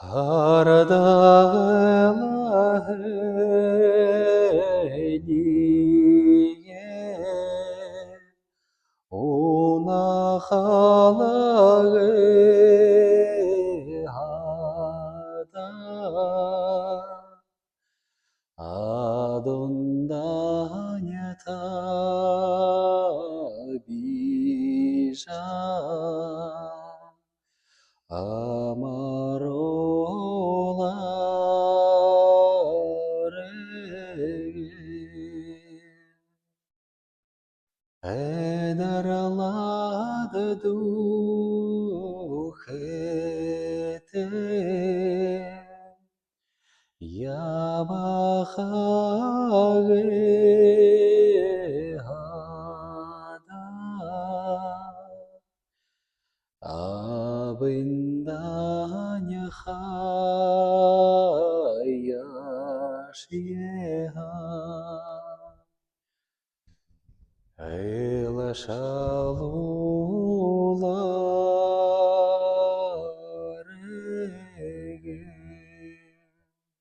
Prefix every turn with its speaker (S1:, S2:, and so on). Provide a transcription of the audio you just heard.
S1: Арадагы лие, унахалагы ада, адонданята bija. Ederlade duhete yabachage hada abindanya chayashiha Eila shalom